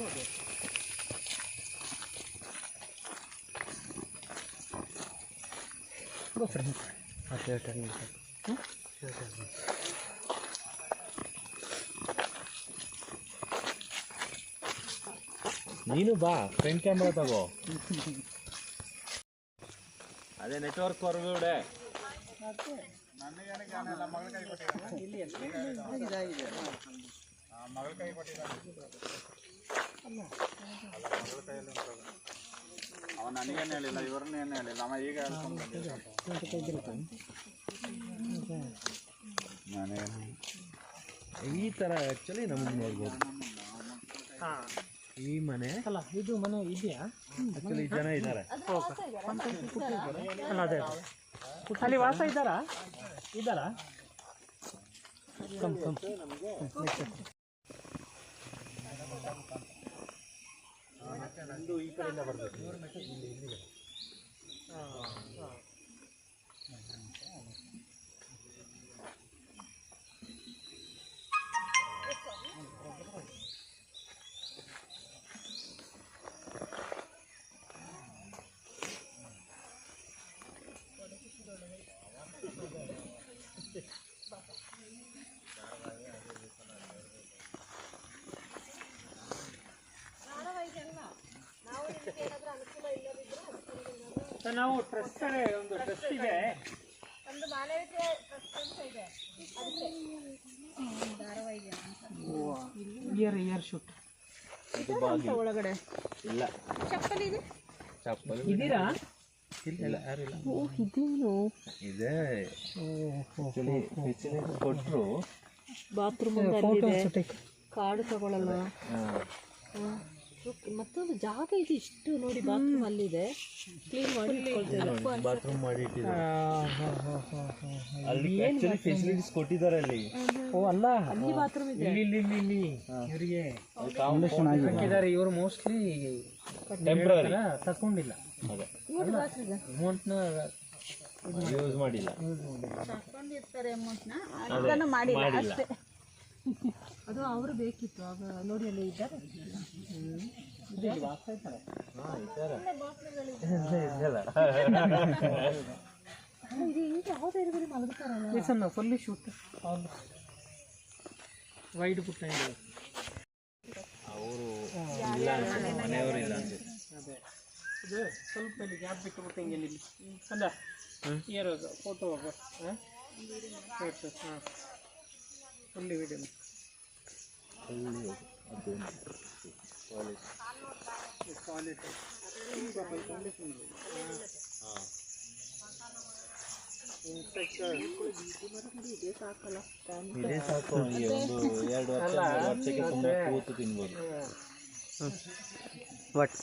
Go friend. ನೀನು ಬಾ front camera ತಗೋ. ಅದೇ ನೆಟ್ವರ್ಕ್ ಹೊರಗಡೆ ಅವನು ನನಗೇನು ಹೇಳಿಲ್ಲ, ಇವ್ರನ್ನೇನು ಹೇಳಿಲ್ಲ. ಅವ ಈಗ ಈ ಥರ ಆ್ಯಕ್ಚುಲಿ ನಮಗೆ ನೋಡ್ಬೋದು. ಈ ಮನೆ ಅಲ್ಲ, ಇದು ಮನೆ ಇದೆಯಾ? ಆ್ಯಕ್ಚುಲಿ ಜನ ಇದ್ದಾರೆ. ಅಲ್ಲ, ಅದೇ ಅಲ್ಲಿ ವಾಸ ಇದ್ದಾರಾ? ಕಮ್ ಈ ಕಡೆಯಿಂದ ಬರಬೇಕು. ನಾವು ಟ್ರಸ್ಟ್ ಒಂದು ಟ್ರಸ್ಟ್ ಇದೆ, ಒಂದು ಮಾನವೀಯತೆ ಟ್ರಸ್ಟ್ ಅಂತ ಇದೆ. ಇಯರ್ ಶೂಟ್ ಒಳಗಡೆ ಇಲ್ಲ ಚಪ್ಪಲಿ ಇದೆ. ಚಪ್ಪಲಿ ಇದೀರಾ? ಇಲ್ಲ, ಯಾರು ಇಲ್ಲ. ಇದೇನು ಇದೆ ಆ್ಯಕ್ಚುಲಿ ಫೆಸಿಲಿಟಿ ಕೊಟ್ಟರು. ಬಾತ್ರೂಮ್ ಕಾರ್ಡ್ ತಗೊಳ್ಳಲ್ಲ. ಮತ್ತೊಂದು ಜಾಗ ಇದೆ ಇಷ್ಟು ನೋಡಿ, ಬಾತ್ರೂಮ್ ಅಲ್ಲಿದೆ, ಕ್ಲೀನ್ ಮಾಡಿ ಬಾತ್ರೂಮ್ ಮಾಡಿ ಇಟ್ಟಿದ್ದಾರೆ. ಅಲ್ಲಿ ಆ್ಯಕ್ಚುಲಿ ಫೆಸಿಲಿಟೀಸ್ ಕೊಟ್ಟಿದ್ದಾರೆ ಅಲ್ಲಿ. ಓ ಅಲ್ಲ, ಅಲ್ಲಿ ಬಾತ್ರೂಮ್ ಇದೆ. ಇಲ್ಲಿ ಇವರಿಗೆ ಹಾಕಿದ್ದಾರೆ. ಇವರು ಮೋಸ್ಟ್ಲಿ ಟೆಂಪ್ರರಿ ತಗೊಂಡಿಲ್ಲ, ಅಮೌಂಟ್ನ ಯೂಸ್ ಮಾಡಿಲ್ಲ. ತಗೊಂಡಿರ್ತಾರೆ ಅಮೌಂಟ್ನ, ಅದನ್ನು ಮಾಡಿಲ್ಲ ಅಷ್ಟೇ. ಅದು ಅವರು ಬೇಕಿತ್ತು ಆಗ ನೋಡಿ, ಅಲ್ಲಿ ಇದ್ದಾರೆ. ಫುಲ್ಲಿ ಶೂಟ್ ವೈಡ್ ಪುಟ್ಟ ಅವರು ಮನೆಯವರು ಇಲ್ಲ ಅಂತ. ಅದೇ ಇದು ಸ್ವಲ್ಪ ಇಲ್ಲಿ ಗ್ಯಾಪ್ ಬಿಟ್ಟು ಹಿಂಗೆ ಇಲ್ಲಿ ಅಂದ ಇಯರ್ ಫೋಟೋ ಹಾಂ ಫುಲ್ಲಿ ವಿಡಿಯೋ ಇದೇ ಸಾಕು. ಒಂದು 2 ವರ್ಷಕ್ಕೆ ಸುಮ್ಮನೆ ಕೂತು ತಿನ್ಬೋದು. ಬಟ್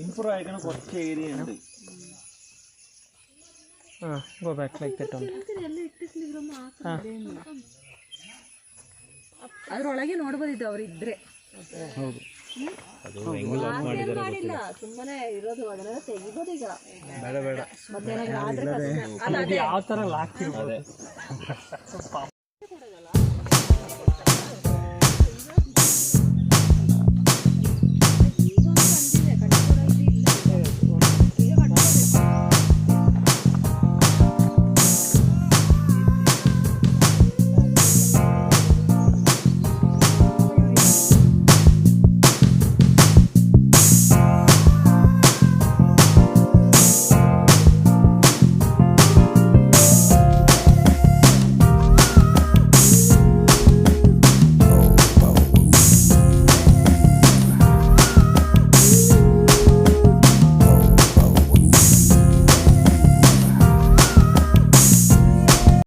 ഇംപ്രൂവ് ആയിക്കണ കുറച്ച് ഏരിയ ഉണ്ട്. Go back like that only. ಅದರೊಳಗೆ ನೋಡ್ಬೋದಿತ್ತು ಅವ್ರು ಇದ್ರೆ. ಹೌದು, ಮಾಡಿಲ್ಲ, ಸುಮ್ಮನೆ ಇರೋದು. ಅದನ್ನೆಲ್ಲ ತೆಗಿಬೋದು ಈಗ. ಬೇಡ ಮತ್ತೇನಾದ್ರೂ ಆದ್ರೆ ಯಾವ ಥರ ಲಾಕ್